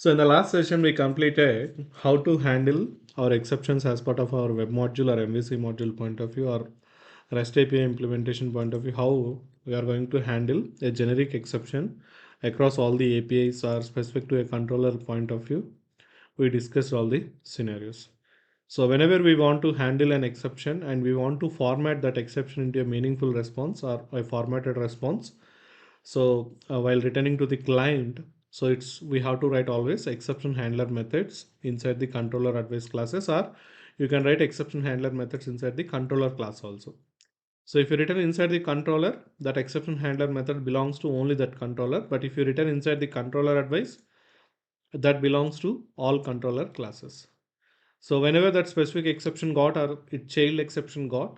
So in the last session, we completed how to handle our exceptions as part of our web module or MVC module point of view or REST API implementation point of view, how we are going to handle a generic exception across all the APIs or specific to a controller point of view. We discussed all the scenarios. So whenever we want to handle an exception and we want to format that exception into a meaningful response or a formatted response, so while returning to the client, so it's we have to write always exception handler methods inside the controller advice classes, or you can write exception handler methods inside the controller class also. So if you return inside the controller, that exception handler method belongs to only that controller. But if you return inside the controller advice, that belongs to all controller classes. So whenever that specific exception got or it child exception got,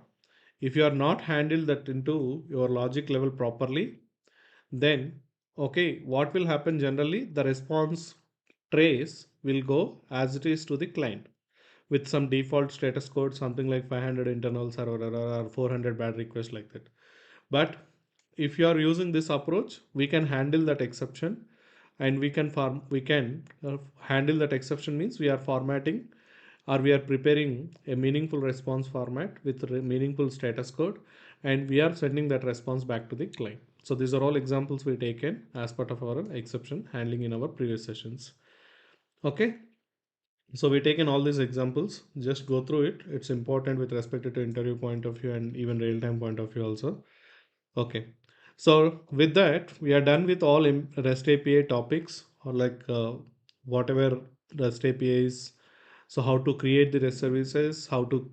if you are not handled that into your logic level properly, then okay, what will happen generally? The response trace will go as it is to the client with some default status code, something like 500 internal server error or 400 bad requests like that. But if you are using this approach, we can handle that exception and we can handle that exception means we are formatting or we are preparing a meaningful response format with meaningful status code and we are sending that response back to the client. So these are all examples we taken as part of our exception handling in our previous sessions. Okay, so we taken all these examples, just go through it. It's important with respect to interview point of view and even real-time point of view also. Okay, so with that, we are done with all REST API topics or like whatever REST APIs. So how to create the REST services, how to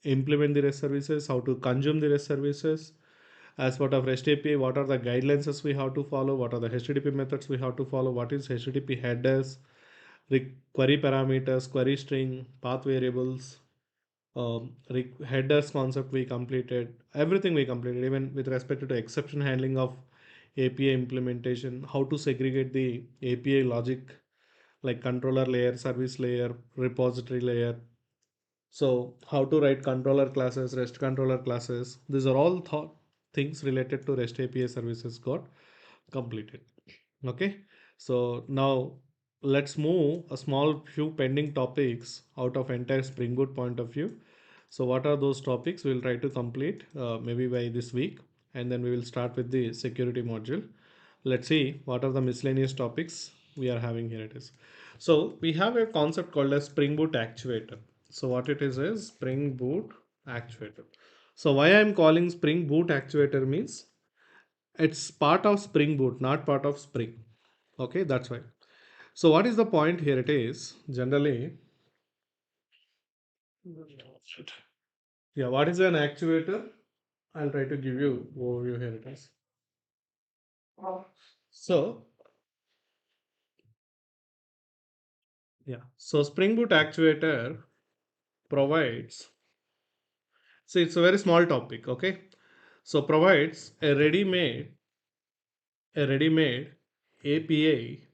implement the REST services, how to consume the REST services. As part of REST API, what are the guidelines as we have to follow? What are the HTTP methods we have to follow? What is HTTP headers, query parameters, query string, path variables, headers concept we completed, everything we completed, even with respect to exception handling of API implementation, how to segregate the API logic like controller layer, service layer, repository layer. So how to write controller classes, REST controller classes. These are all things related to REST API services got completed. Okay. So now let's move a small few pending topics out of entire Spring Boot point of view. So what are those topics? We'll try to complete maybe by this week, and then we will start with the security module. Let's see what are the miscellaneous topics we are having here. It is. So we have a concept called as Spring Boot Actuator. So what it is Spring Boot Actuator. So why I'm calling Spring Boot Actuator means it's part of Spring Boot, not part of Spring. Okay, that's why. So what is the point here? It is generally, yeah, what is an actuator? I'll try to give you overview here. It is. So yeah, so Spring Boot Actuator provides. See, it's a very small topic. Okay, so provides a ready-made API.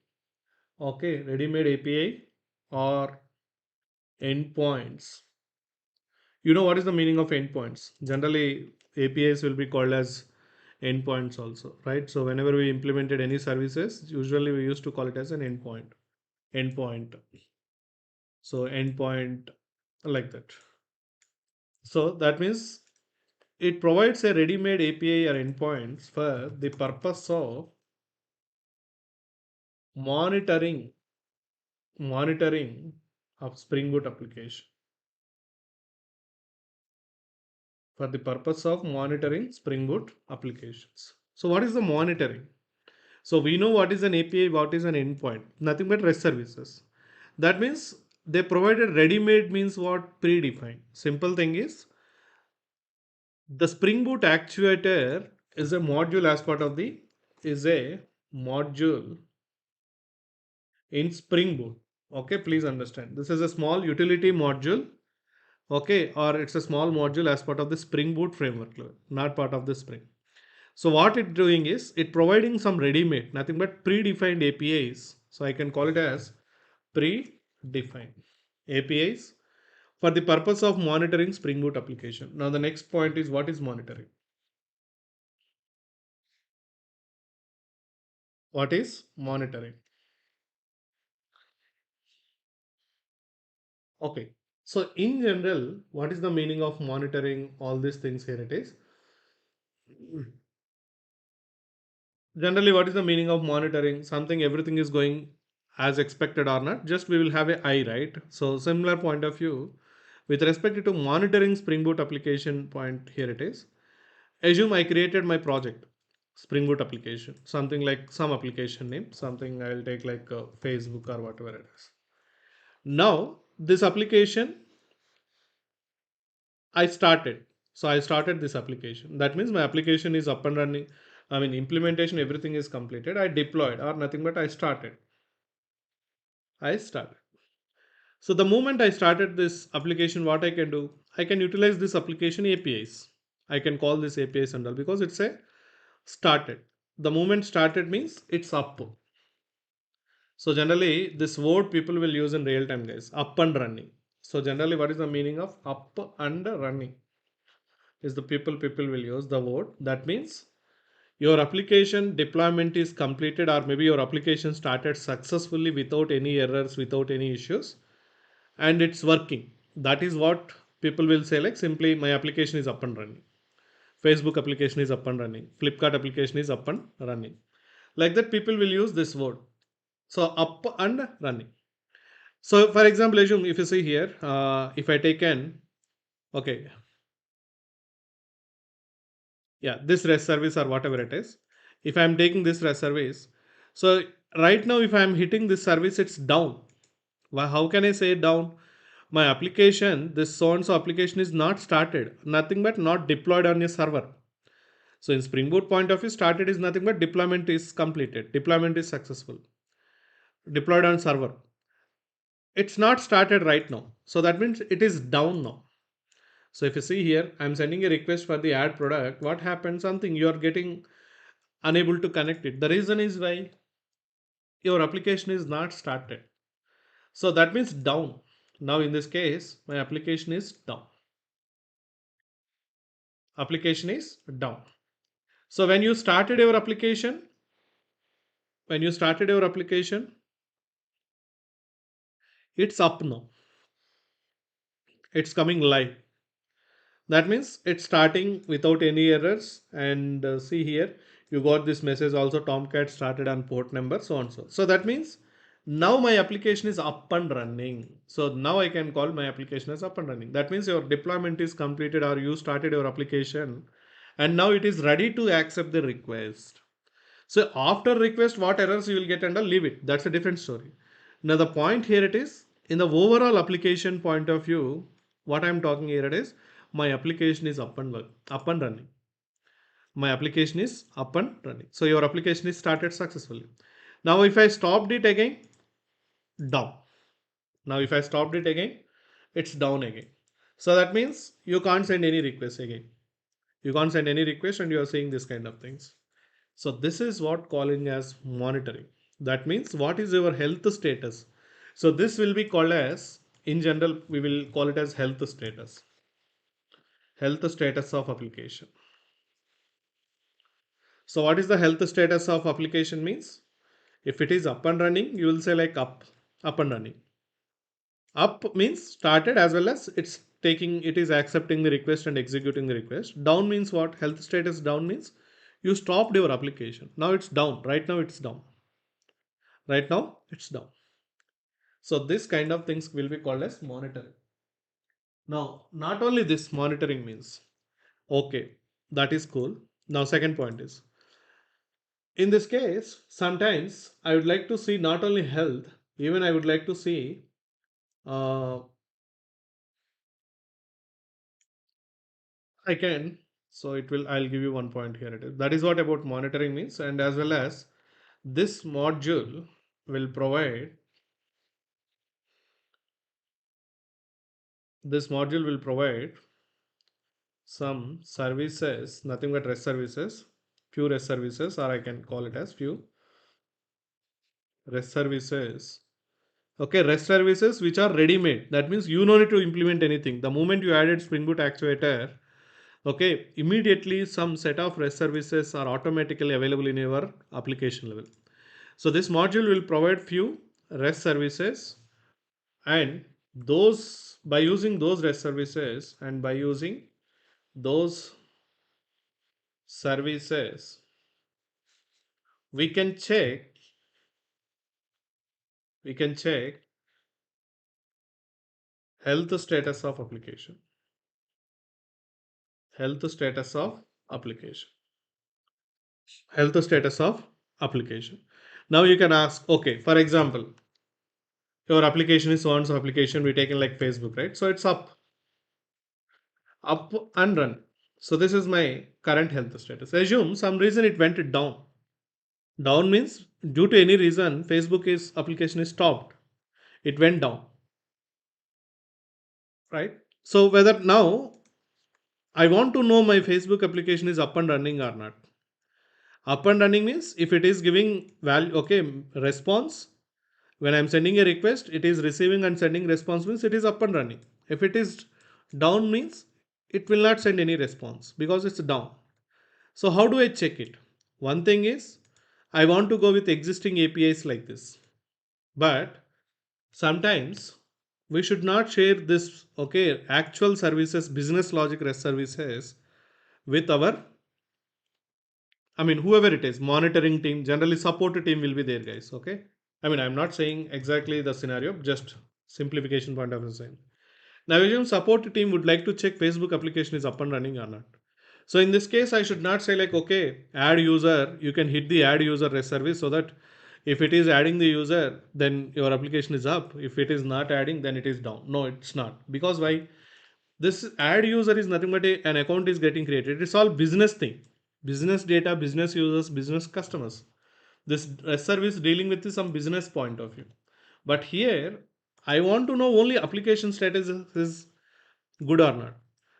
Okay, ready-made API or endpoints. You know what is the meaning of endpoints? Generally, APIs will be called as endpoints also, right? So whenever we implemented any services, usually we used to call it as an endpoint. Endpoint. So endpoint like that. So that means it provides a ready-made API or endpoints for the purpose of monitoring monitoring of Spring Boot application. For the purpose of monitoring Spring Boot applications. So what is the monitoring? So we know what is an API, what is an endpoint, nothing but REST services. That means they provided ready-made means what? Predefined. Simple thing is the Spring Boot actuator is a module as part of the is a module in Spring Boot. Okay, please understand. This is a small utility module. Okay, or it's a small module as part of the Spring Boot framework, not part of the Spring. So what it doing is it providing some ready-made, nothing but predefined APIs. So I can call it as predefined APIs for the purpose of monitoring Spring Boot application. Now the next point is what is monitoring? What is monitoring? Okay. So in general, what is the meaning of monitoring all these things here it is? Generally, what is the meaning of monitoring? Something everything is going as expected or not, just we will have a eye, right? So similar point of view, with respect to monitoring Spring Boot application point here it is. Assume I created my project, Spring Boot application, something like some application name, something I'll take like Facebook or whatever it is. Now, this application I started. So I started this application. That means my application is up and running. I mean, implementation, everything is completed. I deployed or nothing, but I started. I started. So the moment I started this application, what I can do, I can utilize this application APIs. I can call this APIs and all because it's a started. The moment started means it's up. So generally, this word people will use in real time, guys. Up and running. So generally, what is the meaning of up and running? Is the people will use the word. That means your application deployment is completed, or maybe your application started successfully without any errors, without any issues, and it's working. That is what people will say. Like simply, my application is up and running. Facebook application is up and running. Flipkart application is up and running. Like that, people will use this word. So up and running. So for example, assume if you see here, if I take an okay, yeah, this REST service or whatever it is, if I'm taking this REST service, so right now if I'm hitting this service, it's down. Why? How can I say down? My application, this so and so application is not started, nothing but not deployed on a server. So in Spring Boot point of view, started is nothing but deployment is completed, deployment is successful, deployed on server. It's not started right now, so that means it is down now. So if you see here, I'm sending a request for the ad product. What happens? Something you are getting unable to connect it. The reason is why your application is not started. So that means down. Now in this case, my application is down. Application is down. So when you started your application, it's up now. It's coming live. That means it's starting without any errors. And see here, you got this message also. Tomcat started on port number, so on so. So that means now my application is up and running. So now I can call my application as up and running. That means your deployment is completed or you started your application and now it is ready to accept the request. So after request, what errors you will get and leave it. That's a different story. Now the point here it is in the overall application point of view. What I'm talking here it is my application is up and running. My application is up and running. So your application is started successfully. Now if I stopped it again, down. Now if I stopped it again, it's down again. So that means you can't send any request again. You can't send any request and you are saying this kind of things. So this is what calling as monitoring. That means what is your health status. So this will be called as, in general, we will call it as health status. Health status of application. So what is the health status of application means? If it is up and running, you will say like up and running. Up means started as well as it is accepting the request and executing the request. Down means what? Health status down means you stopped your application. Now it's down. Right now it's down. Right now it's down. So this kind of things will be called as monitoring. Now, not only this monitoring means, okay, that is cool. Now, second point is, in this case, sometimes I would like to see not only health, even I would like to see, uh, I can, so it will, I'll give you one point here. It is. That is what about monitoring means. And as well as this module will provide, this module will provide some services, nothing but REST services, few REST services, or I can call it as few REST services. Okay, REST services which are ready made. That means you no need to implement anything. The moment you added Spring Boot Actuator, okay, immediately some set of REST services are automatically available in your application level. So this module will provide few REST services and those by using those REST services and by using those services, we can check we can check health status of application. Health status of application. Health status of application. Now you can ask, okay, for example, your application is so and so application we taken like Facebook, right? So it's up and run. So this is my current health status. Assume some reason it went down. Down means due to any reason Facebook is application is stopped. It went down, right? So whether now I want to know my Facebook application is up and running or not. Up and running means if it is giving value, okay, response. When I'm sending a request, it is receiving and sending response means it is up and running. If it is down means it will not send any response because it's down. So how do I check it? One thing is I want to go with existing APIs like this. But sometimes we should not share this, okay, actual services, business logic REST services with our, I mean, whoever it is, monitoring team, generally support team will be there, guys. Okay. I mean, I'm not saying exactly the scenario, just simplification point of view. Now, assume support team would like to check Facebook application is up and running or not. So in this case, I should not say like, okay, add user, you can hit the add user REST service so that if it is adding the user, then your application is up. If it is not adding, then it is down. No, it's not. Because why? This add user is nothing but an account is getting created. It's all business thing. Business data, business users, business customers. This REST service dealing with some business point of view. But here, I want to know only application status is good or not.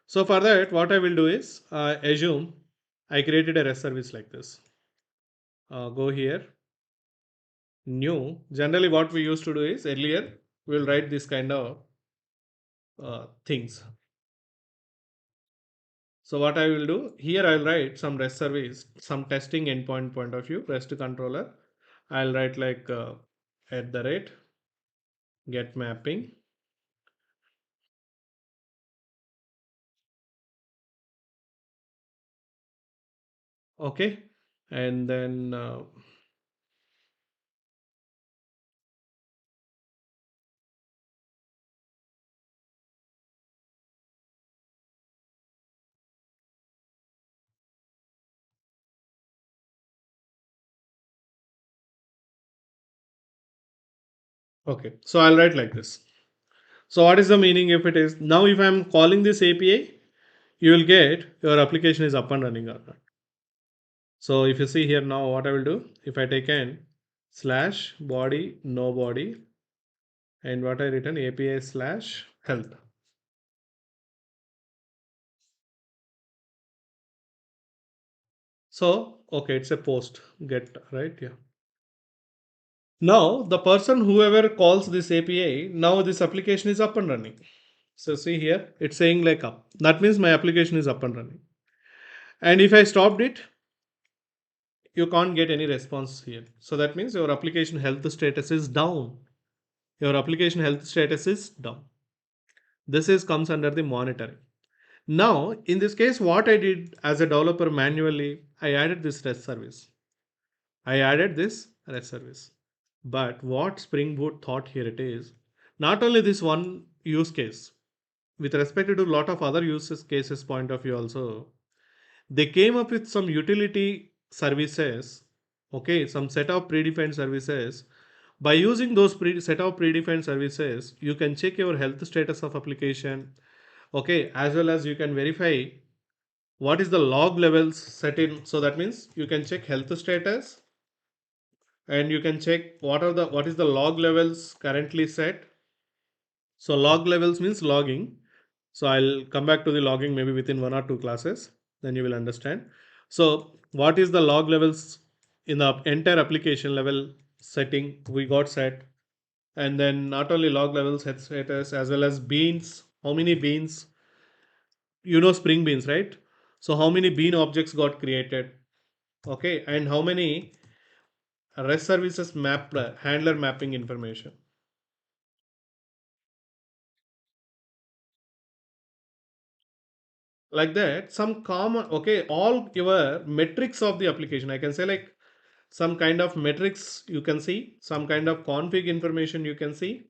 So for that, what I will do is assume I created a REST service like this. Go here, new. Generally, what we used to do is earlier we will write this kind of things. So what I will do here, I will write some REST service, some testing endpoint point of view, REST controller. I'll write like at the rate get mapping. Okay, and then okay, so I'll write like this. So what is the meaning if it is now if I'm calling this API, you will get your application is up and running or not. So if you see here now what I will do, if I take an slash body no body and what I written API slash health. So okay, it's a post get right, yeah. Now the person whoever calls this API, now this application is up and running. So see here, it's saying like up. That means my application is up and running. And if I stopped it, you can't get any response here. So that means your application health status is down. Your application health status is down. This is comes under the monitoring. Now, in this case, what I did as a developer manually, I added this REST service. I added this REST service. But what Spring Boot thought here it is, not only this one use case, with respect to a lot of other use cases point of view also, they came up with some utility services, okay, some set of predefined services. By using those set of predefined services, you can check your health status of application, okay, as well as you can verify what is the log levels set in. So that means you can check health status and you can check what is the log levels currently set. So log levels means logging. So I'll come back to the logging maybe within one or two classes, then you will understand. So what is the log levels in the entire application level setting we got set, and then not only log levels set status as well as beans, how many beans, Spring beans, right? So how many bean objects got created, okay, and how many REST services mapped handler mapping information. like that. Some common, okay, all your metrics of the application, I can say, like some kind of metrics you can see, some kind of config information you can see,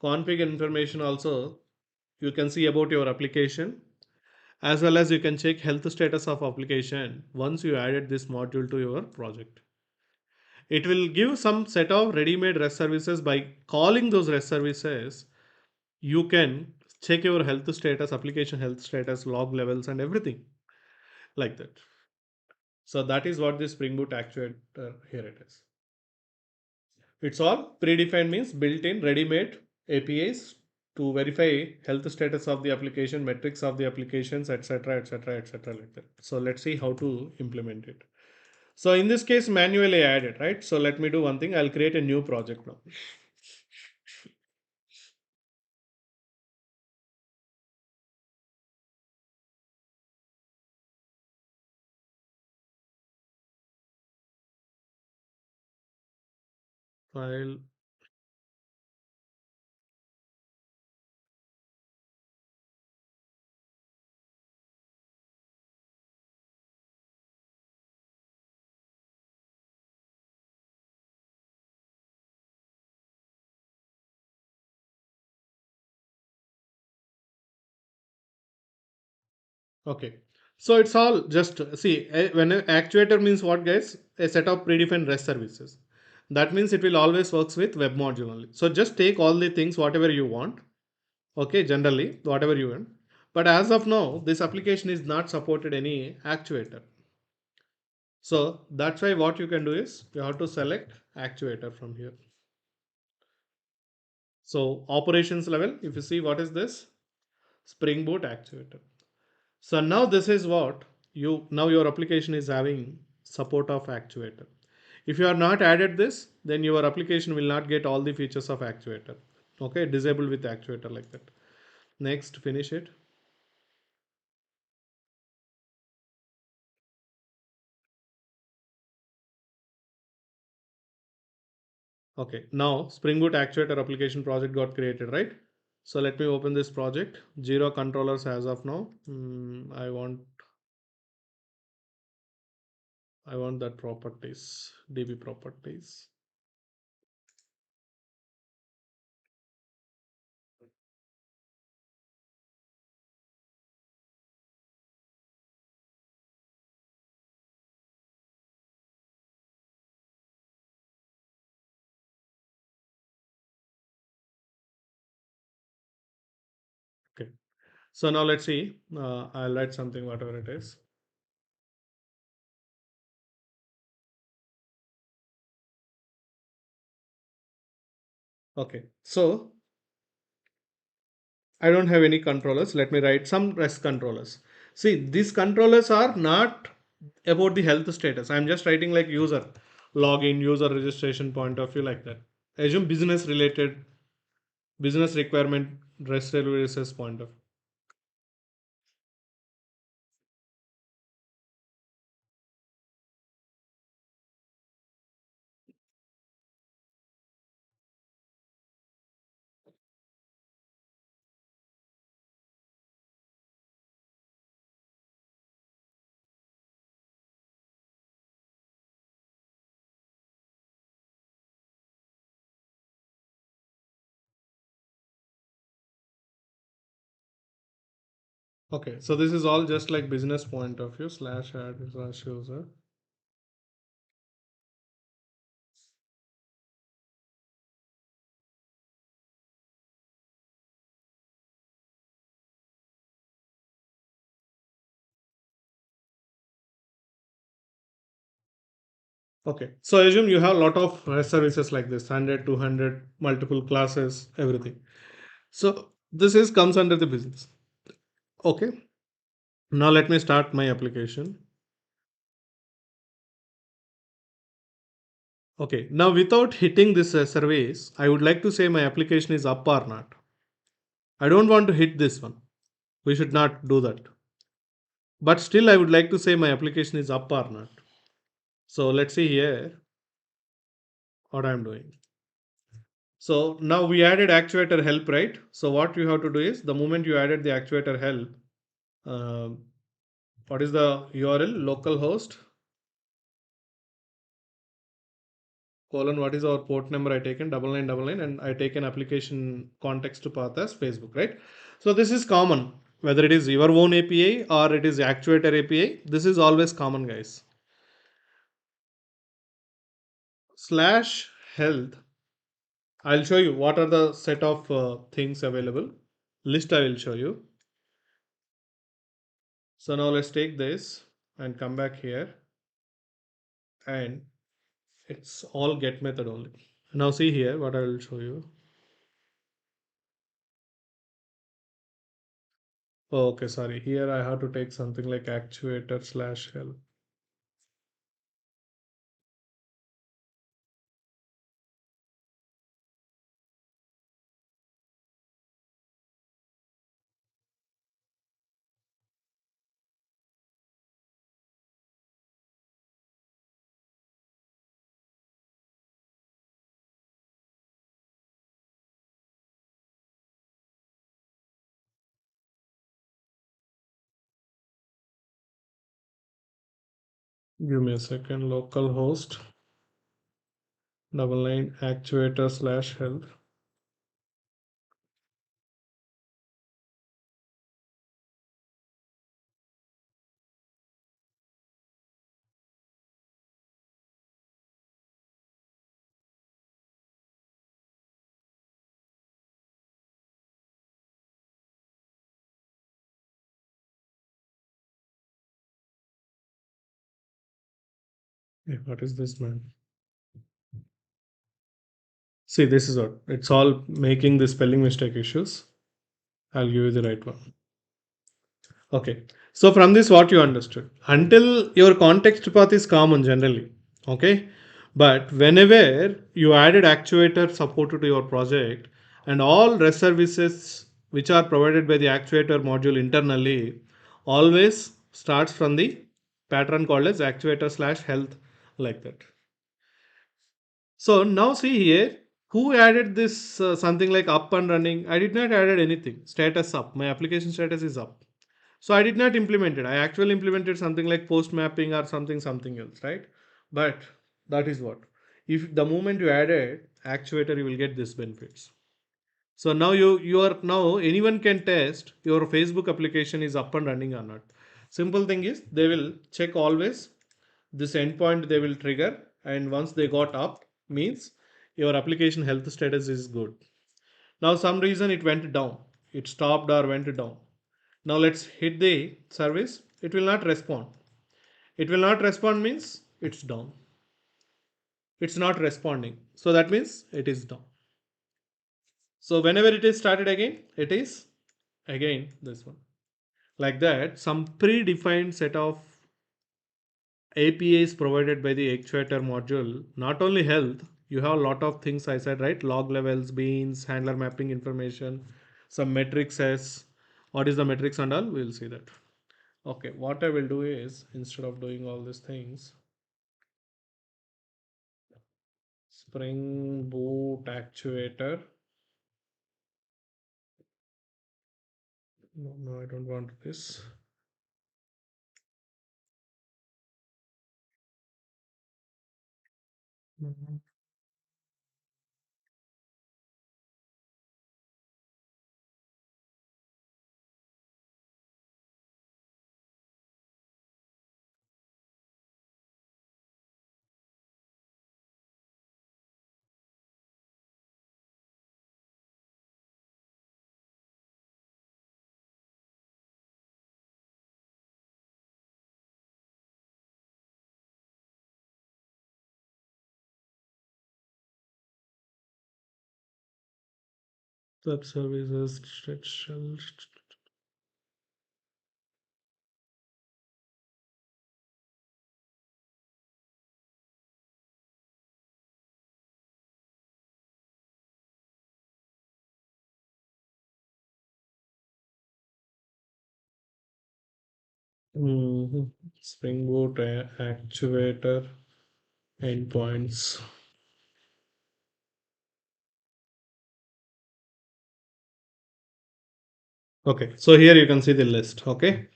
config information also you can see about your application, as well as you can check health status of application once you added this module to your project. It will give some set of ready-made REST services. By calling those REST services, you can check your health status, application health status, log levels, and everything like that. So that is what this Spring Boot actuator here it is. It's all predefined, means built-in ready-made APIs to verify health status of the application, metrics of the applications, etc., etc., etc., like that. So let's see how to implement it. So in this case, manually added, right? So let me do one thing. I'll create a new project now. File. Okay. So it's all just see when an actuator means what, guys? A set of predefined REST services. That means it will always works with web module only. So just take all the things whatever you want. Okay, generally whatever you want. But as of now, this application is not supported any actuator. So that's why what you can do is you have to select actuator from here. So operations level, if you see what is this, Spring Boot actuator. So now this is what you, now your application is having support of actuator. If you are not added this, then your application will not get all the features of actuator. Okay, disable with actuator like that. Next, finish it. Okay, now Spring Boot actuator application project got created, right? So let me open this project. Zero controllers as of now. I want that properties, DB properties. Okay. So now let's see. I'll write something, whatever it is. Okay. So I don't have any controllers. Let me write some REST controllers. See, these controllers are not about the health status. I'm just writing like user login, user registration point of view like that. Assume business related, business requirement, REST services point of view. Okay, so this is all just like business point of view slash add slash user. Okay, so assume you have a lot of REST services like this 100, 200, multiple classes, everything. So this is comes under the business. Okay, now let me start my application. Okay, now without hitting this service, I would like to say my application is up or not. I don't want to hit this one. We should not do that. But still, I would like to say my application is up or not. So let's see here what I'm doing. So now we added actuator help, right? So what you have to do is the moment you added the actuator help, Um, what is the URL? Localhost colon what is our port number I taken 9999 and I take an application context to path as Facebook, right? So this is common whether it is your own API or it is Actuator API. This is always common, guys. Slash health. I'll show you what are the set of things available. List I will show you. So now let's take this and come back here, and it's all get method only. Now see here what I will show you. Oh, okay, sorry. Here I have to take something like actuator slash help. Give me a second. Localhost 99 actuator slash help. What is this, man? See, this is what it's all making the spelling mistake issues. I'll give you the right one. Okay. So from this, what you understood? Until your context path is common generally. Okay. But whenever you added actuator support to your project and all REST services which are provided by the actuator module internally always starts from the pattern called as actuator slash health, like that. So now see here, who added this something like up and running? I did not added anything. Status up. My application status is up. So I did not implement it. I actually implemented something like post mapping or something else, right? But that is what. If the moment you add it, actuator, you will get this benefits. So now you are now anyone can test your Facebook application is up and running or not. Simple thing is they will check always this endpoint they will trigger, and once they got up means your application health status is good. Now some reason it went down, it stopped or went down. Now let's hit the service. It will not respond. It will not respond means it's down. It's not responding. So that means it is down. So whenever it is started again, it is again this one. Like that, some predefined set of APIs provided by the Actuator module. Not only health, you have a lot of things I said, right? Log levels, beans, handler mapping information, some metrics as what is the metrics and all, we'll see that. Okay, what I will do is instead of doing all these things, Spring Boot Actuator. No, no, I don't want this. Mhm. Web services, Mhm. Spring Boot Actuator endpoints. Okay, so here you can see the list. Okay,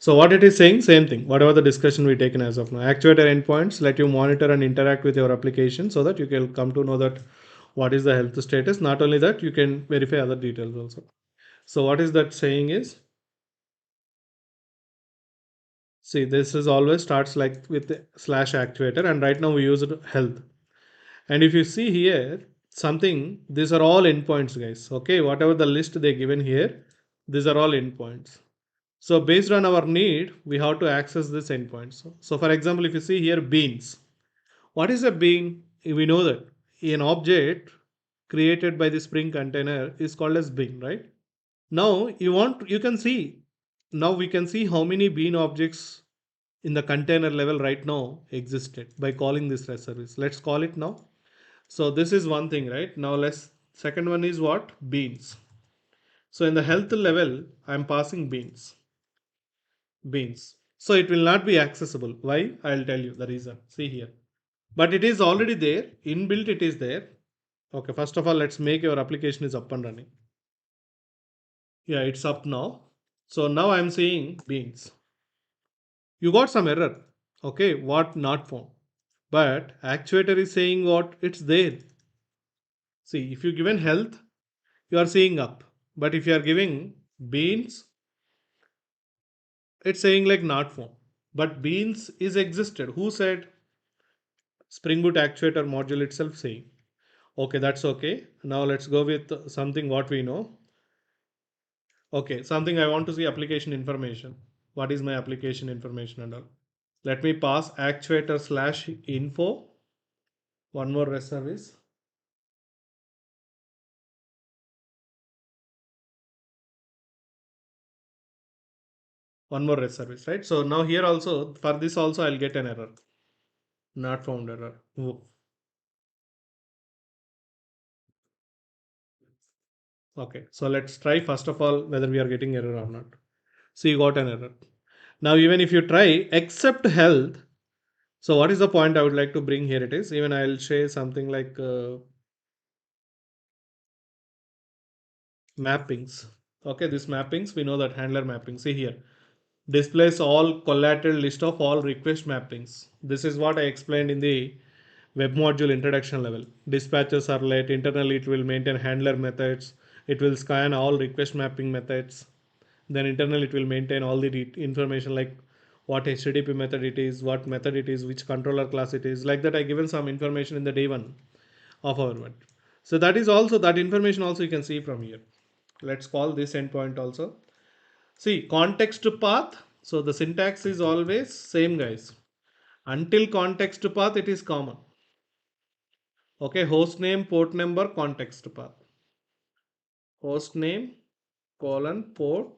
So what it is saying, same thing, whatever the discussion we taken as of now. Actuator endpoints let you monitor and interact with your application so that you can come to know that what is the health status. Not only that, you can verify other details also. So what is that saying is, see, this is always starts like with the slash actuator, and right now we use it health. And if you see here, something, these are all endpoints, guys. Okay, whatever the list they given here, these are all endpoints. So based on our need, we have to access this endpoints. So for example, if you see here beans, what is a bean? We know that an object created by the Spring container is called as bean, right? Now you can see, now we can see how many bean objects in the container level right now existed by calling this REST service. Let's call it now. So this is one thing, right? Now let's, second one is what? Beans. So in the health level, I'm passing beans. So it will not be accessible. Why? I'll tell you the reason. See here. But it is already there. Inbuilt it is there. Okay, first of all, let's make your application is up and running. Yeah, it's up now. So now I'm seeing beans. You got some error. Okay, what not found. But actuator is saying what it's there. See, if you given health, you are seeing up. But if you are giving beans, it's saying like not found. But beans is existed. Who said? Spring Boot Actuator module itself saying. Okay, that's okay. Now let's go with something what we know. Okay, something I want to see application information. What is my application information and all? Let me pass actuator slash info. One more REST service. One more REST service, right? So now here also, for this also I'll get an error. Not found error. Okay, so let's try first of all whether we are getting error or not. So you got an error. Now even if you try except health, so what is the point I would like to bring here? It is even I'll share something like mappings. Okay, this mappings we know that handler mapping. See here, displays all collateral list of all request mappings. This is what I explained in the web module introduction level. Dispatches are late. Internally, it will maintain handler methods. It will scan all request mapping methods. Then internally, it will maintain all the information like what HTTP method it is, what method it is, which controller class it is. Like that, I given some information in the day one of our web. So that is also that information also you can see from here. Let's call this endpoint also. See context path. So the syntax is always same, guys. Until context path, it is common. Okay, host name, port number, context path. Host name, colon, port,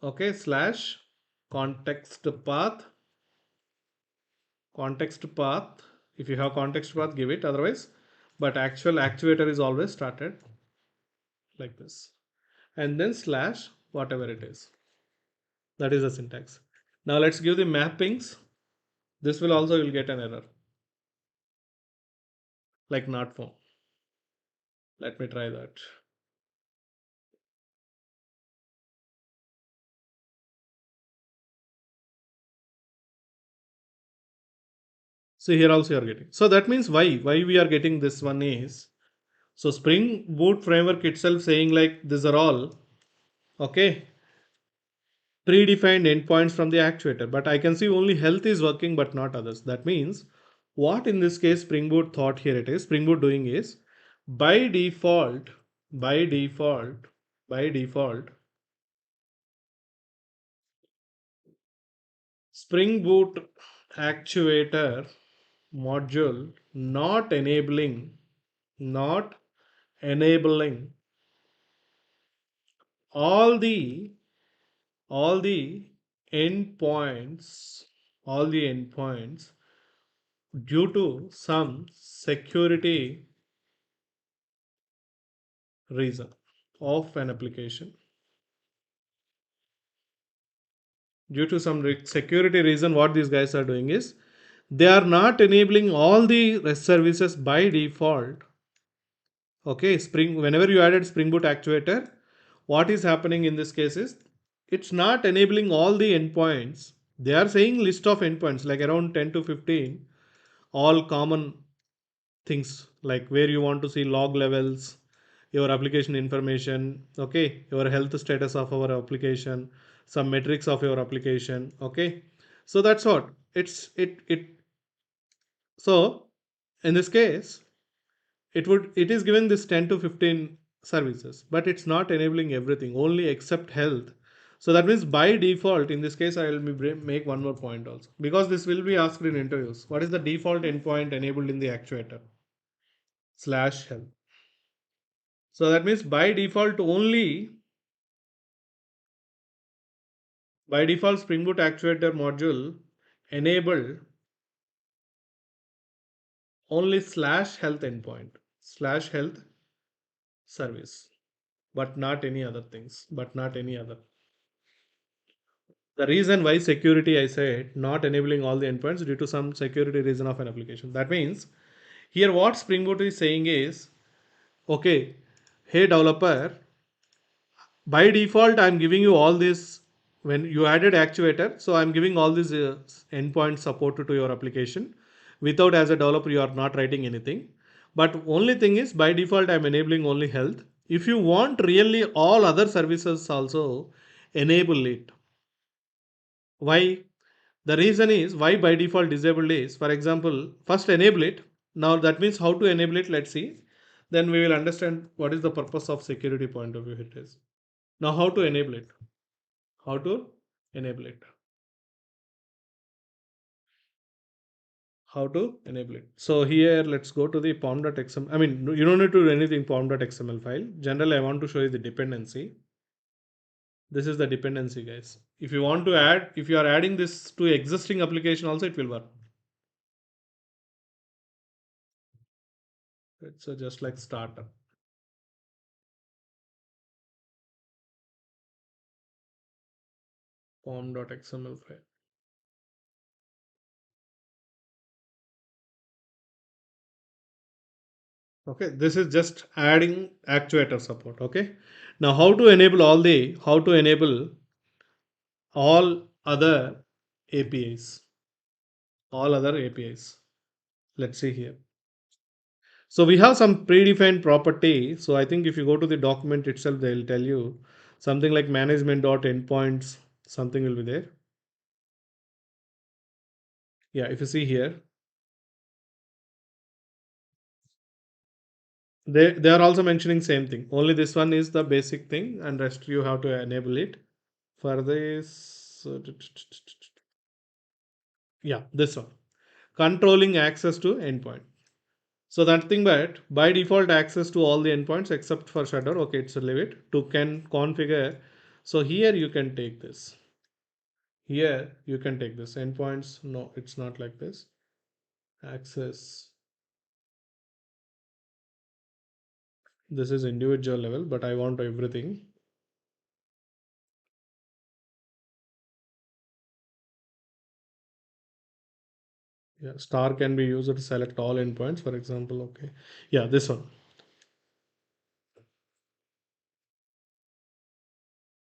okay, slash, context path, context path. If you have context path, give it, otherwise, but actual actuator is always started like this. And then slash, whatever it is. That is the syntax. Now let's give the mappings. This will also will get an error, like not found. Let me try that. So here also you are getting. So that means why we are getting this one is, so Spring Boot framework itself saying like these are all okay predefined endpoints from the actuator, but I can see only health is working but not others. That means what in this case Spring Boot thought here it is Spring Boot doing is by default, by default, by default, Spring Boot actuator module not enabling all the all the endpoints all the endpoints due to some security reason of an application, due to some security reason, what these guys are doing is they are not enabling all the REST services by default. Okay, Spring, whenever you added Spring Boot actuator, what is happening in this case is it's not enabling all the endpoints. They are saying list of endpoints like around 10 to 15, all common things like where you want to see log levels, your application information, okay, your health status of our application, some metrics of your application, okay. So that's what it. So in this case, it is given this 10 to 15 services, but it's not enabling everything, only except health. So that means by default, in this case, I will make one more point also because this will be asked in interviews. What is the default endpoint enabled in the actuator? Slash health. So that means by default Spring Boot actuator module enabled only slash health endpoint, slash health service, but not any other things, but not any other. The reason why security, I said not enabling all the endpoints due to some security reason of an application. That means here what Spring Boot is saying is, okay, hey developer, by default I'm giving you all this when you added actuator. So I'm giving all these endpoints supported to your application. Without as a developer, you are not writing anything. But only thing is by default I'm enabling only health. If you want really all other services also enable it. Why? The reason is why by default disabled is, for example, first enable it. Now that means how to enable it, let's see. Then we will understand what is the purpose of security point of view it is. Now how to enable it? How to enable it? How to enable it? So here let's go to the pom.xml. I mean, you don't need to do anything pom.xml file. Generally, I want to show you the dependency. This is the dependency, guys. If you want to add, if you are adding this to existing application also, it will work. It's just like starter. Pom.xml file. Okay, this is just adding actuator support. Okay, now how to enable all other APIs, all other APIs. Let's see here. So we have some predefined property. So I think if you go to the document itself, they'll tell you something like management.endpoints, something will be there. Yeah, if you see here, they are also mentioning same thing. Only this one is the basic thing, and rest you have to enable it. For this, yeah, this one, controlling access to endpoint. So that thing, but by default access to all the endpoints except for shutter. Okay, it's a leave it to can configure. So here you can take this. Here you can take this endpoints. No, it's not like this. Access. This is individual level, but I want everything. Yeah, star can be used to select all endpoints, for example. Okay. Yeah, this one.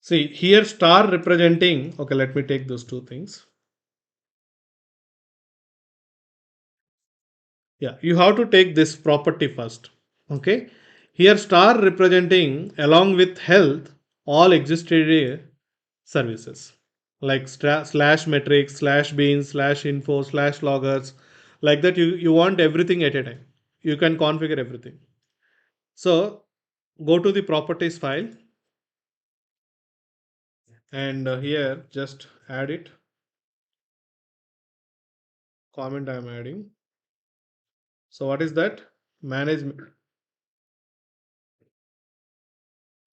See here star representing. Okay, let me take those two things. Yeah, you have to take this property first. Okay. Here star representing along with health all existed services like slash metrics, slash beans, slash info, slash loggers. Like that, you want everything at a time. You can configure everything. So go to the properties file and here just add it. Comment I am adding. So what is that? Management.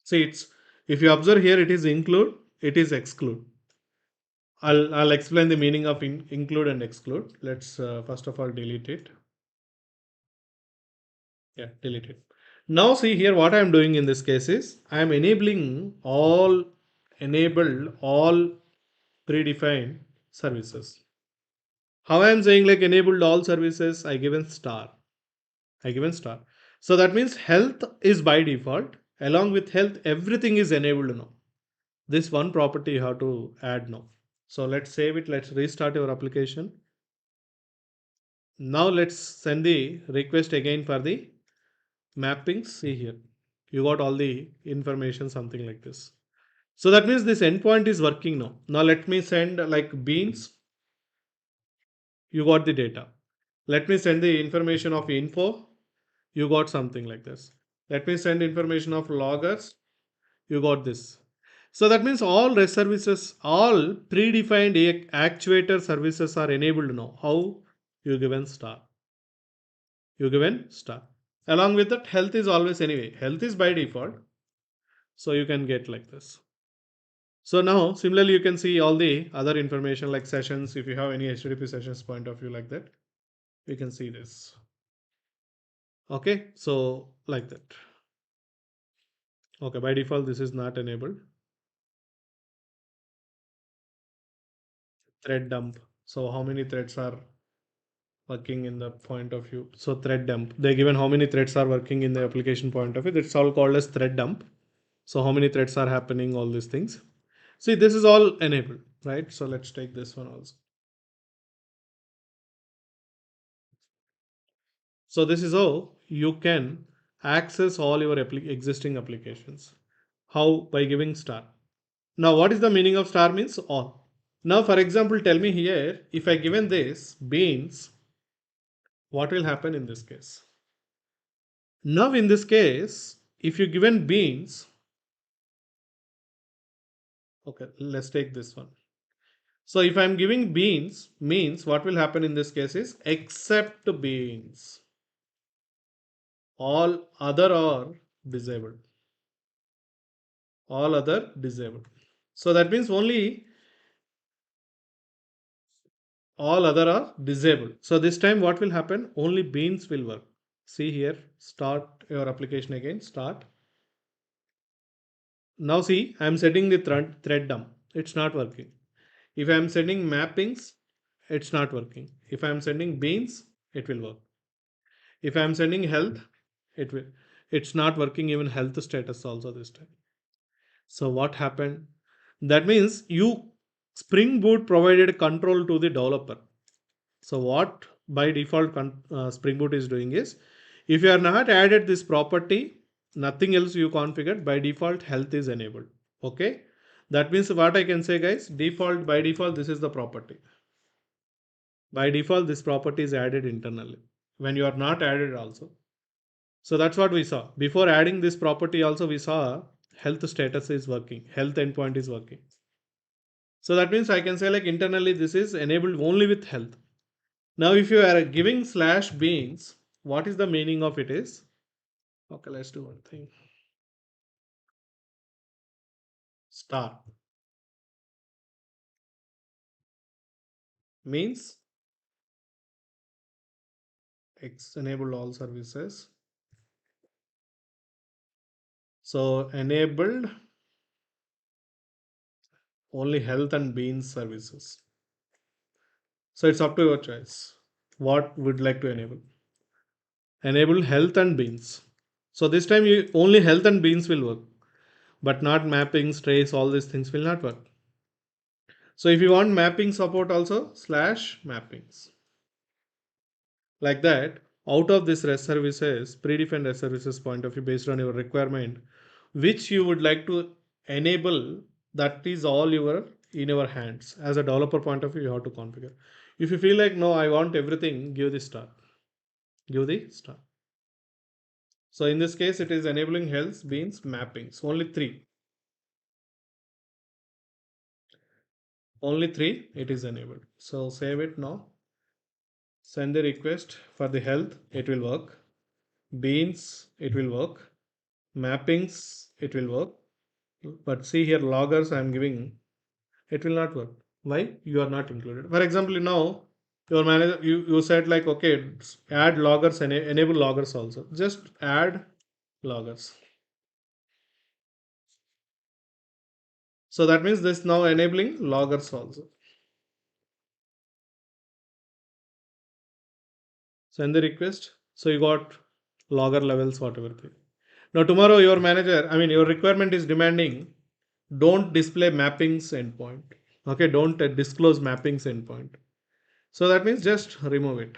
See, it's if you observe here, it is include, it is exclude. I'll explain the meaning of include and exclude. Let's first of all delete it. Yeah, delete it. Now see here what I am doing in this case is I am enabled all predefined services. How I am saying like enabled all services, I given star. I given star. So that means health is by default. Along with health, everything is enabled now. This one property you have to add now. So let's save it. Let's restart your application. Now let's send the request again for the mappings. See here, you got all the information, something like this. So that means this endpoint is working now. Now let me send like beans. You got the data. Let me send the information of info. You got something like this. Let me send information of loggers. You got this. So that means all REST services, all predefined actuator services are enabled now. How? You given star. You given star. Along with that, health is always anyway. Health is by default. So you can get like this. So now similarly you can see all the other information like sessions. If you have any HTTP sessions point of view like that, we can see this. Okay, so like that. Okay, by default this is not enabled. Thread dump. So how many threads are working in the point of view? So thread dump. They given how many threads are working in the application point of view. It's all called as thread dump. So how many threads are happening, all these things. See, this is all enabled, right? So let's take this one also. So this is how you can access all your existing applications. How? By giving star. Now what is the meaning of star means all. Now for example, tell me here, if I given this beans, what will happen in this case? Now in this case, if you given beans, okay, let's take this one. So if I'm giving beans, means what will happen in this case is except beans. All other are disabled. All other disabled. So that means only all other are disabled. So this time what will happen? Only beans will work. See here, start your application again, start. Now see, I am setting the thread dump. It's not working. If I am sending mappings, it's not working. If I am sending beans, it will work. If I am sending health, it will. It's not working even health status also this time. So what happened? That means you Spring Boot provided control to the developer. So what by default Spring Boot is doing is, if you are not added this property, nothing else you configured, by default health is enabled. Okay. That means what I can say guys, default by default, this is the property. By default, this property is added internally when you are not added also. So that's what we saw. Before adding this property also we saw health status is working, health endpoint is working. So that means I can say like internally this is enabled only with health. Now if you are giving slash beans, what is the meaning of it is? Okay, let's do one thing. Star means X enabled all services. So enabled only health and beans services. So it's up to your choice. What would like to enable? Enable health and beans. So this time you only health and beans will work, but not mappings, trace, all these things will not work. So if you want mapping support also slash mappings. Like that, out of this REST services, predefined REST services point of view based on your requirement, which you would like to enable, that is all your in your hands. As a developer point of view, you have to configure. If you feel like no, I want everything, give the star. Give the star. So in this case, it is enabling health, beans, mappings. Only three. Only three it is enabled. So save it now. Send the request for the health. It will work. Beans, it will work. Mappings, it will work. But see here, loggers I am giving, it will not work. Why? You are not included. For example, now your manager, you said like, okay, add loggers and enable loggers also. Just add loggers. So that means this now enabling loggers also. Send the request. So you got logger levels, whatever thing. Now tomorrow your manager, I mean your requirement is demanding don't display mappings endpoint. Okay, don't disclose mappings endpoint. So that means just remove it.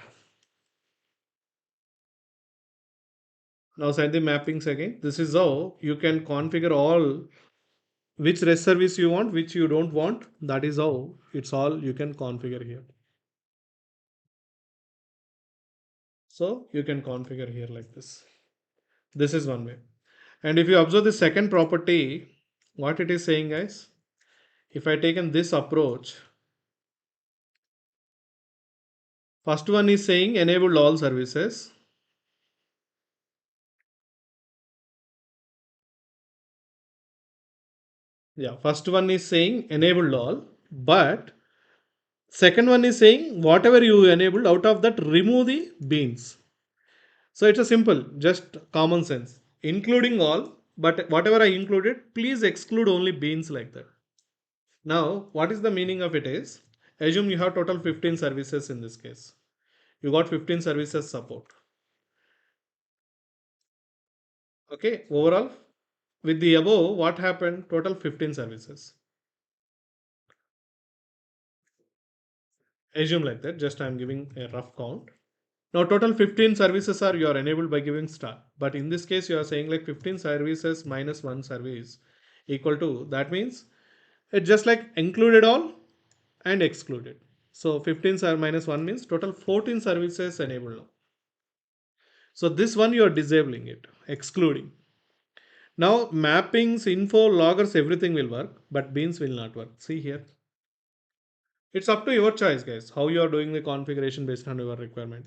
Now send the mappings again. This is how you can configure all which REST service you want, which you don't want. That is how it's all you can configure here. So you can configure here like this. This is one way. And if you observe the second property, what it is saying, guys, if I taken this approach, first one is saying enabled all services. Yeah, first one is saying enabled all, but second one is saying whatever you enabled out of that remove the beans. So it's a simple, just common sense. Including all, but whatever I included, please exclude only beans like that. Now, what is the meaning of it is, assume you have total 15 services in this case. You got 15 services support. Okay, overall, with the above, what happened? Total 15 services. Assume like that, just I'm giving a rough count. Now total 15 services are you are enabled by giving star. But in this case you are saying like 15 services minus one service equal to, that means it just like included all and excluded. So 15 minus 1 means total 14 services enabled now. So this one you are disabling it, excluding. Now mappings, info, loggers, everything will work, but beans will not work. See here. It's up to your choice, guys, how you are doing the configuration based on your requirement.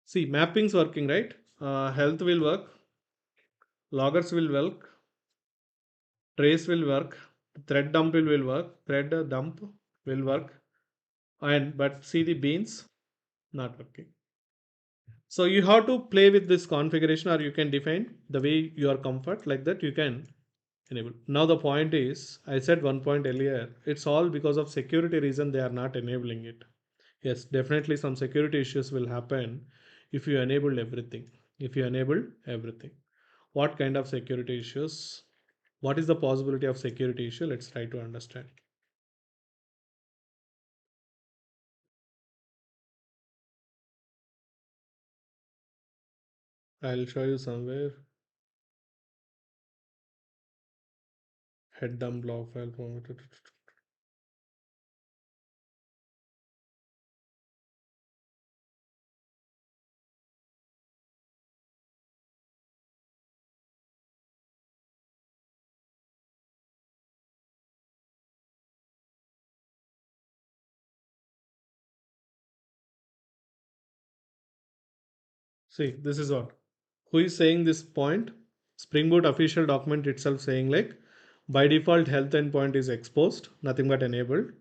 See, mappings working, right? Health will work, loggers will work, trace will work, thread dump will work, thread dump will work, and but see the beans not working. So you have to play with this configuration, or you can define the way you are comfort like that. You can enable. Now the point is, I said one point earlier. It's all because of security reason they are not enabling it. Yes, definitely some security issues will happen if you enable everything. If you enable everything, what kind of security issues? What is the possibility of security issue? Let's try to understand. I'll show you somewhere. Head dump log file format. See, this is what. Who is saying this point? Spring Boot official document itself saying like by default health endpoint is exposed, nothing but enabled.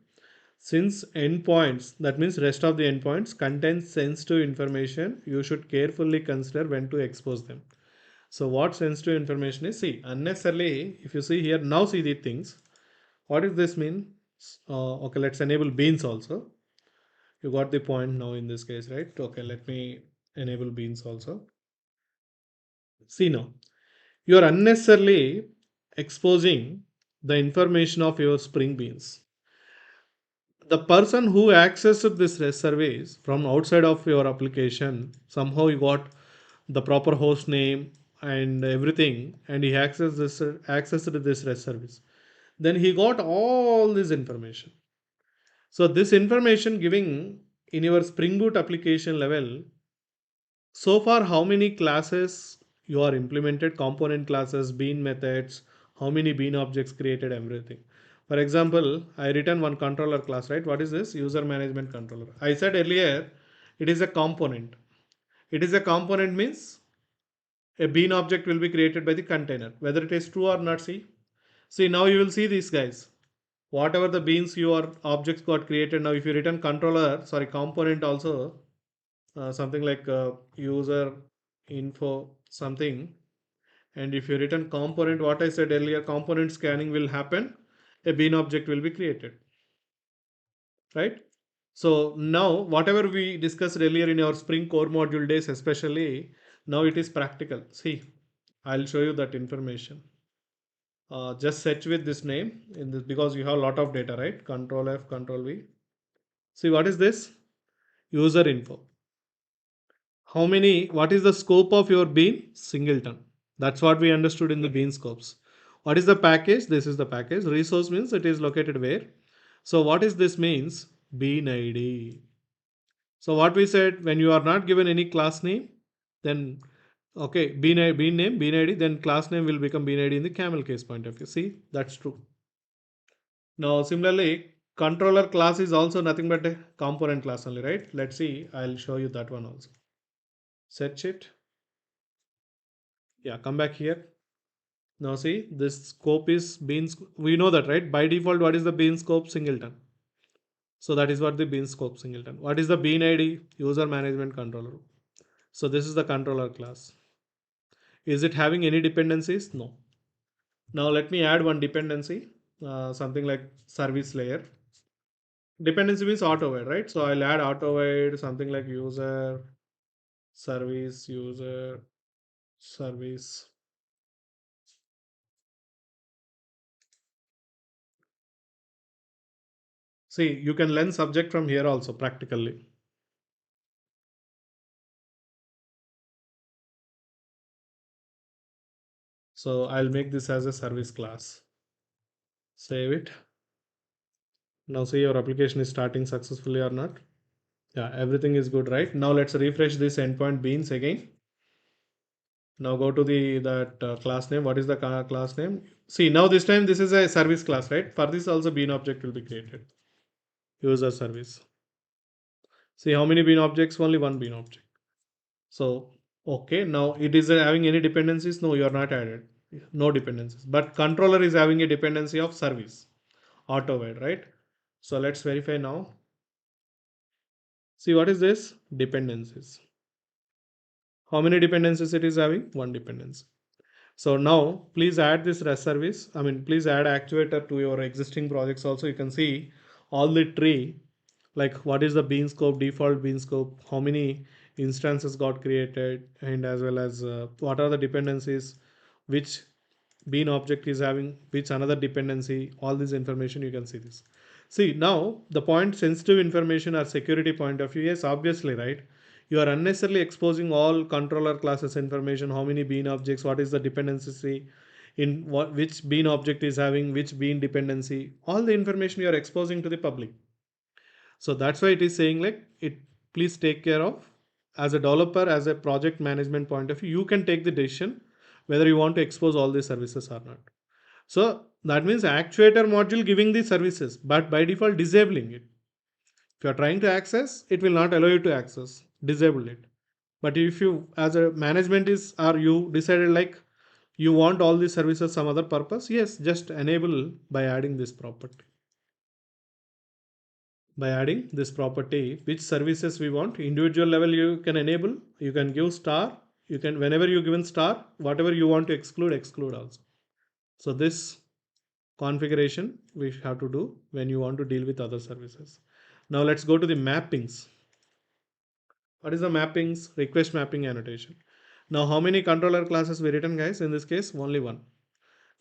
Since endpoints, that means rest of the endpoints contain sensitive information, you should carefully consider when to expose them. So what sensitive information is? See, unnecessarily, if you see here, now see the things. What does this mean? Okay, let's enable beans also. You got the point now in this case, right? Okay, let me enable beans also. See now, you are unnecessarily exposing the information of your Spring Beans. The person who accessed this REST service from outside of your application, somehow you got the proper host name and everything, and he accessed this REST service. Then he got all this information. So this information giving in your Spring Boot application level, so far how many classes you are implemented, component classes, bean methods, how many bean objects created, everything. For example, I written one controller class, right? What is this? User management controller. I said earlier, it is a component. It is a component means a bean object will be created by the container. Whether it is true or not, see now you will see these guys. Whatever the beans your objects got created, now if you return controller, sorry, component also, something like user info something, and if you return component, what I said earlier, component scanning will happen, a bean object will be created, right? So now whatever we discussed earlier in our spring core module days especially, now it is practical. See, I'll show you that information. Just search with this name in this because you have a lot of data, right? Control F, Control V. See what is this? User info. How many? What is the scope of your bean? Singleton. That's what we understood in the bean scopes. What is the package? This is the package. Resource means it is located where. So what is this means? Bean ID. So what we said, when you are not given any class name, then okay, bean name, bean ID, then class name will become bean ID in the camel case point of view. See, that's true. Now similarly, controller class is also nothing but a component class only, right? Let's see, I'll show you that one also. Search it. Yeah, come back here. Now see, this scope is bean. We know that, right? By default, what is the bean scope? Singleton. So that is what the bean scope singleton. What is the bean ID? User management controller. So this is the controller class. Is it having any dependencies? No. Now let me add one dependency, something like service layer. Dependency means auto-wide, right? So I'll add auto-wide, something like user, service, user, service. See, you can learn subject from here also practically. So I'll make this as a service class. Save it. Now see your application is starting successfully or not. Yeah, everything is good, right? Now let's refresh this endpoint beans again. Now go to the that class name. What is the class name? See, now this time this is a service class, right? For this also bean object will be created. User service. See how many bean objects? Only one bean object. So okay, now it is having any dependencies? No, you are not added. No dependencies. But controller is having a dependency of service. Auto-wide, right? So let's verify now. See what is this? Dependencies. How many dependencies it is having? One dependency. So now please add this REST service. I mean, please add Actuator to your existing projects also. You can see all the tree, like what is the bean scope, default bean scope, how many instances got created, and as well as what are the dependencies, which bean object is having which another dependency, all this information you can see this. See now the point sensitive information or security point of view, yes, obviously, right? You are unnecessarily exposing all controller classes information, how many bean objects, what is the dependency, in what which bean object is having which bean dependency, all the information you are exposing to the public. So that's why it is saying like it, please take care of, as a developer, as a project management point of view, you can take the decision whether you want to expose all these services or not. So that means actuator module giving the services, but by default disabling it. If you are trying to access, it will not allow you to access. Disable it. But if you, as a management is, or you decided like you want all these services some other purpose, yes, just enable by adding this property. By adding this property, which services we want, individual level you can enable, you can give star, you can, whenever you given star, whatever you want to exclude, exclude also. So this configuration we have to do when you want to deal with other services. Now let's go to the mappings. What is the mappings? Request mapping annotation. Now how many controller classes we written, guys? In this case only one.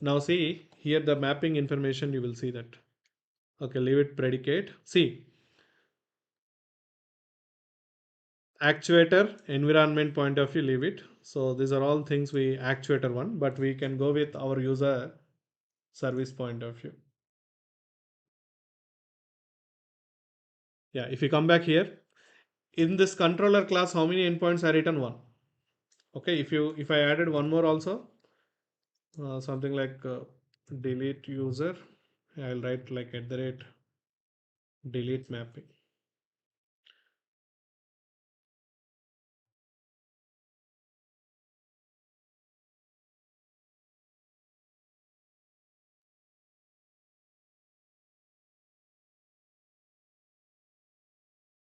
Now see here the mapping information, you will see that. Okay, leave it predicate. See, actuator environment point of view, leave it. So these are all things we actuator one, but we can go with our user service point of view. Yeah, if you come back here, in this controller class, how many endpoints are written? One. Okay, if I added one more also, something like delete user, I'll write like at the rate delete mapping.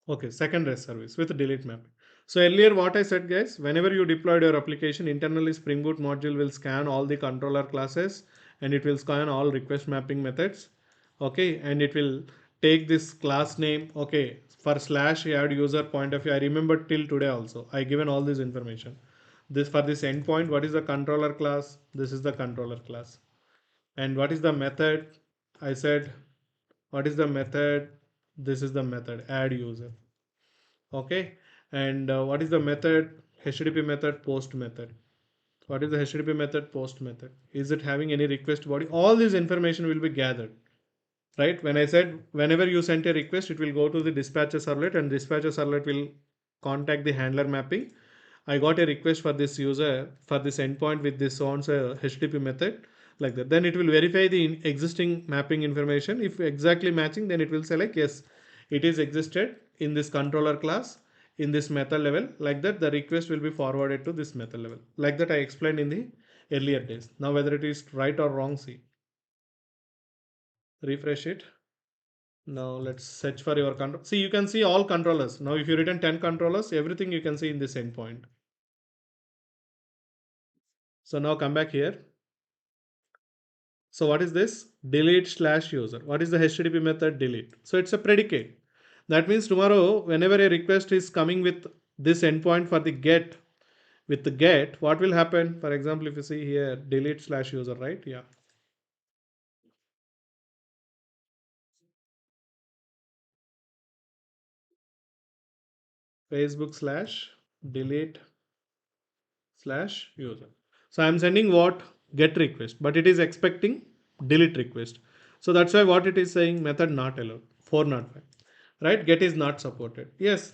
Okay, second REST service with delete mapping. So earlier what I said, guys, whenever you deployed your application, internally Spring Boot module will scan all the controller classes and it will scan all request mapping methods. Okay, and it will take this class name. Okay, for slash add user point of view, I remember till today also. I given all this information. This for this endpoint, what is the controller class? This is the controller class. And what is the method? I said, what is the method? This is the method, add user. Okay. And what is the method? HTTP method, post method. What is the HTTP method, post method? Is it having any request body? All this information will be gathered, right? When I said whenever you send a request, it will go to the dispatcher servlet and dispatcher servlet will contact the handler mapping. I got a request for this user for this endpoint with this on HTTP method like that. Then it will verify the existing mapping information. If exactly matching, then it will say like yes, it is existed in this controller class in this method level like that. The request will be forwarded to this method level like that. I explained in the earlier days. Now whether it is right or wrong, see, refresh it. Now let's search for your control. See, you can see all controllers. Now if you written 10 controllers, everything you can see in this endpoint. So now come back here. So what is this? Delete slash user. What is the HTTP method? Delete. So it's a predicate. That means tomorrow, whenever a request is coming with this endpoint for the get, with the get, what will happen? For example, if you see here, delete slash user, right? Yeah. Facebook slash delete slash user. So I'm sending what? Get request, but it is expecting delete request. So that's why what it is saying method not allowed 405, right? Get is not supported. Yes.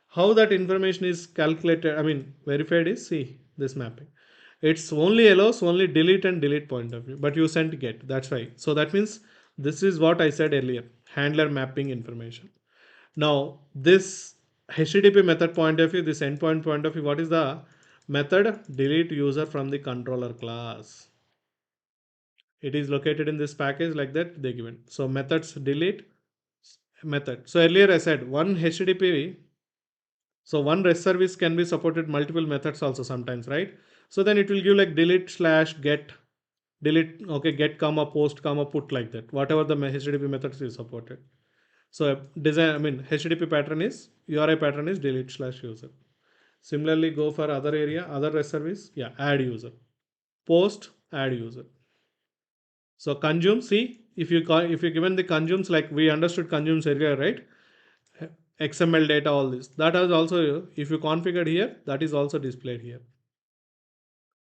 How that information is calculated, I mean verified is see this mapping. It's only allows only delete and delete point of view, but you sent get. That's why. So that means this is what I said earlier, handler mapping information. Now, this HTTP method point of view, this endpoint point of view, what is the method? Delete user from the controller class. It is located in this package like that they given. So methods delete method. So earlier I said one HTTP, so one REST service can be supported multiple methods also sometimes, right? So then it will give like delete slash get, delete, okay, get comma post comma put like that. Whatever the HTTP methods is supported. So design, I mean HTTP pattern is URI pattern is delete slash user. Similarly, go for other area, other REST service, yeah, add user. Post, add user. So consume, see, if you given the consumes like we understood consumes earlier, right? XML data, all this. That is also if you configured here, that is also displayed here.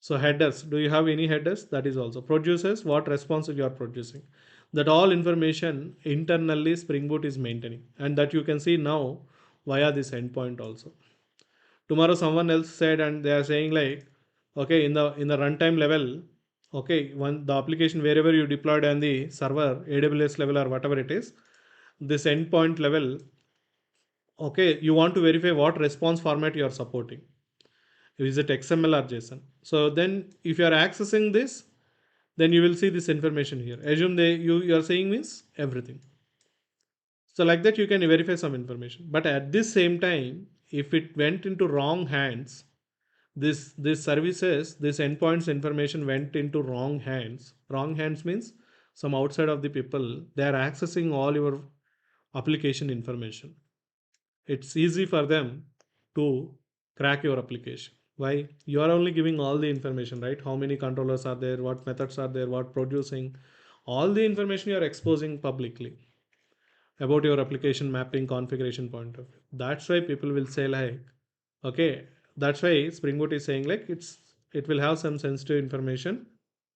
So headers, do you have any headers? That is also produces what response you are producing. That all information internally Spring Boot is maintaining, and that you can see now via this endpoint also. Tomorrow someone else said, and they are saying like, okay, in the runtime level, okay, when the application wherever you deployed on the server, AWS level or whatever it is, this endpoint level, okay, you want to verify what response format you are supporting. Is it XML or JSON? So then if you are accessing this, then you will see this information here. Assume you are saying means everything. So like that you can verify some information. But at this same time, if it went into wrong hands, this services, this endpoints information went into wrong hands. Wrong hands means some outside of the people, they are accessing all your application information. It's easy for them to crack your application. Why? You are only giving all the information, right? How many controllers are there, what methods are there, what producing, all the information you are exposing publicly about your application mapping configuration point of view. That's why people will say like, okay, that's why Spring Boot is saying like it will have some sensitive information.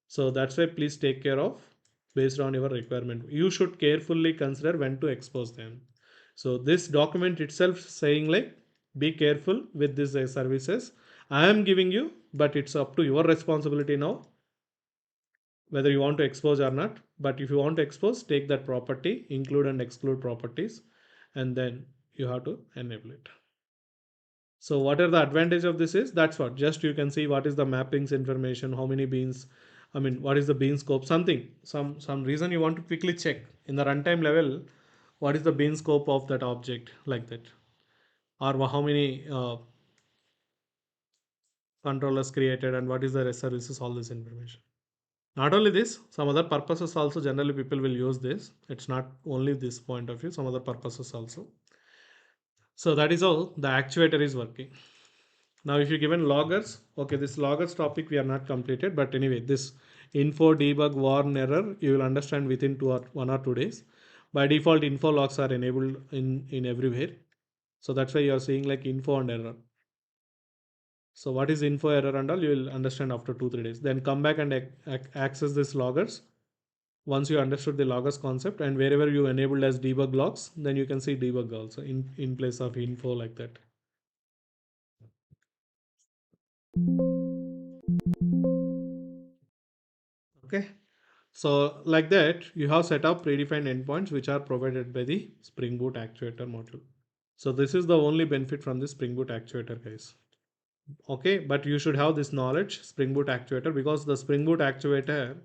So that's why please take care of based on your requirement. You should carefully consider when to expose them. So this document itself saying like be careful with these services. I am giving you, but it's up to your responsibility now whether you want to expose or not. But if you want to expose, take that property, include and exclude properties, and then you have to enable it. So what are the advantage of this is that's what just you can see what is the mappings information, how many beans, I mean what is the bean scope, something, some reason you want to quickly check in the runtime level, what is the bean scope of that object like that, or how many controllers created and what is the REST services, all this information. Not only this, some other purposes also generally people will use this. It's not only this point of view, some other purposes also. So that is all the actuator is working. Now, if you given loggers, okay, this loggers topic we are not completed, but anyway, this info debug warn error you will understand within 1 or 2 days. By default, info logs are enabled in everywhere, so that's why you are seeing like info and error. So what is info error and all you will understand after 2 3 days. Then come back and access this loggers. Once you understood the loggers concept and wherever you enabled as debug logs, then you can see debug also in place of info like that. Okay. So like that, you have set up predefined endpoints which are provided by the Spring Boot Actuator module. So this is the only benefit from the Spring Boot Actuator, guys. Okay, but you should have this knowledge, Spring Boot Actuator, because the Spring Boot Actuator,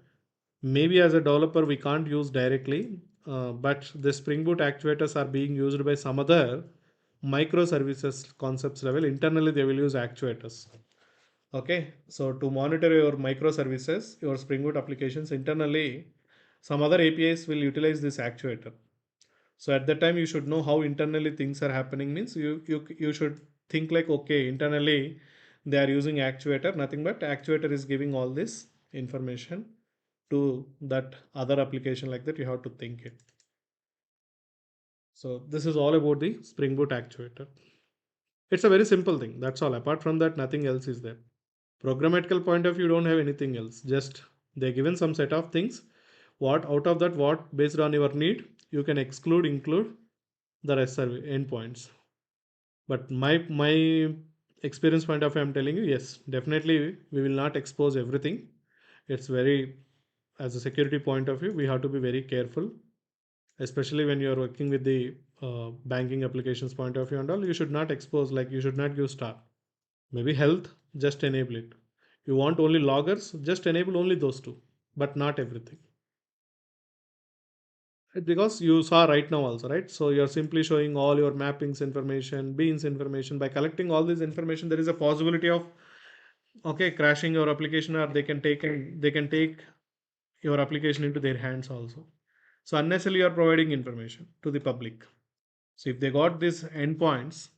maybe as a developer we can't use directly, but the Spring Boot actuators are being used by some other microservices concepts level. Internally, they will use actuators. Okay, so to monitor your microservices, your Spring Boot applications internally, some other APIs will utilize this actuator. So at that time, you should know how internally things are happening. Means you should think like, okay, internally they are using actuator, nothing but actuator is giving all this information to that other application like that. You have to think it. So this is all about the Spring Boot actuator. It's a very simple thing. That's all. Apart from that, nothing else is there. Programmatical point of view, don't have anything else. Just they're given some set of things. What out of that, what based on your need, you can exclude, include the rest are endpoints. But my experience point of view, I'm telling you, yes, definitely we will not expose everything. It's very, as a security point of view, we have to be very careful, especially when you are working with the banking applications point of view and all. You should not expose, like you should not use star. Maybe health, just enable it. You want only loggers, just enable only those two, but not everything. Because you saw right now also, right? So you're simply showing all your mappings information, beans information. By collecting all this information, there is a possibility of, okay, crashing your application, or they can take your application into their hands also. So unnecessarily you are providing information to the public. So if they got these endpoints,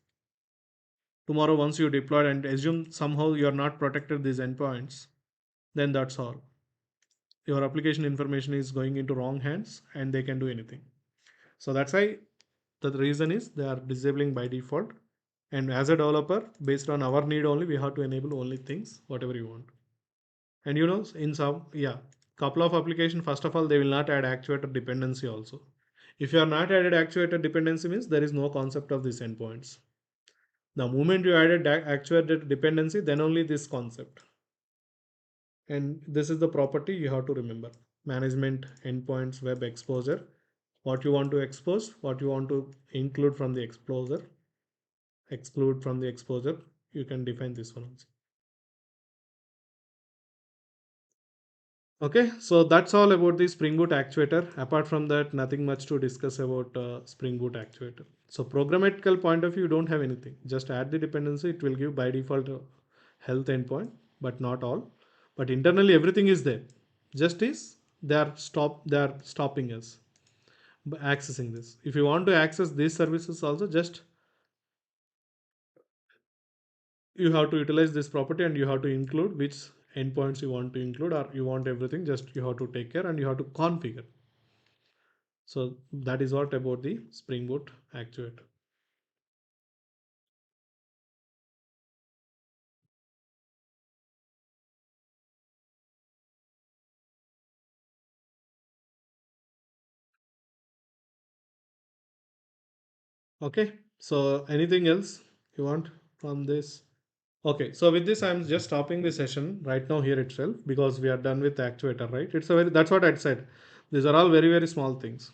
tomorrow once you deploy and assume somehow you are not protected these endpoints, then that's all. Your application information is going into wrong hands and they can do anything. So that's why the reason is they are disabling by default. And as a developer, based on our need only, we have to enable only things, whatever you want. And you know, in some, yeah, couple of application, first of all, they will not add actuator dependency also. If you are not added actuator dependency means there is no concept of these endpoints. The moment you added actuator dependency, then only this concept. And this is the property you have to remember. Management, endpoints, web exposure, what you want to expose, what you want to include from the exposure, exclude from the exposure. You can define this one also. Okay, so that's all about the Spring Boot actuator. Apart from that, nothing much to discuss about Spring Boot actuator. So programmatical point of view, you don't have anything. Just add the dependency. It will give by default health endpoint, but not all. But internally, everything is there. Just is they are stopping us by accessing this. If you want to access these services also, just you have to utilize this property and you have to include which endpoints you want to include, or you want everything, just you have to take care and you have to configure. So that is what about the Spring Boot actuator. Okay, so anything else you want from this? Okay, so with this I'm just stopping the session right now here itself, because we are done with the actuator, right? It's a very, that's what I'd said. These are all very small things.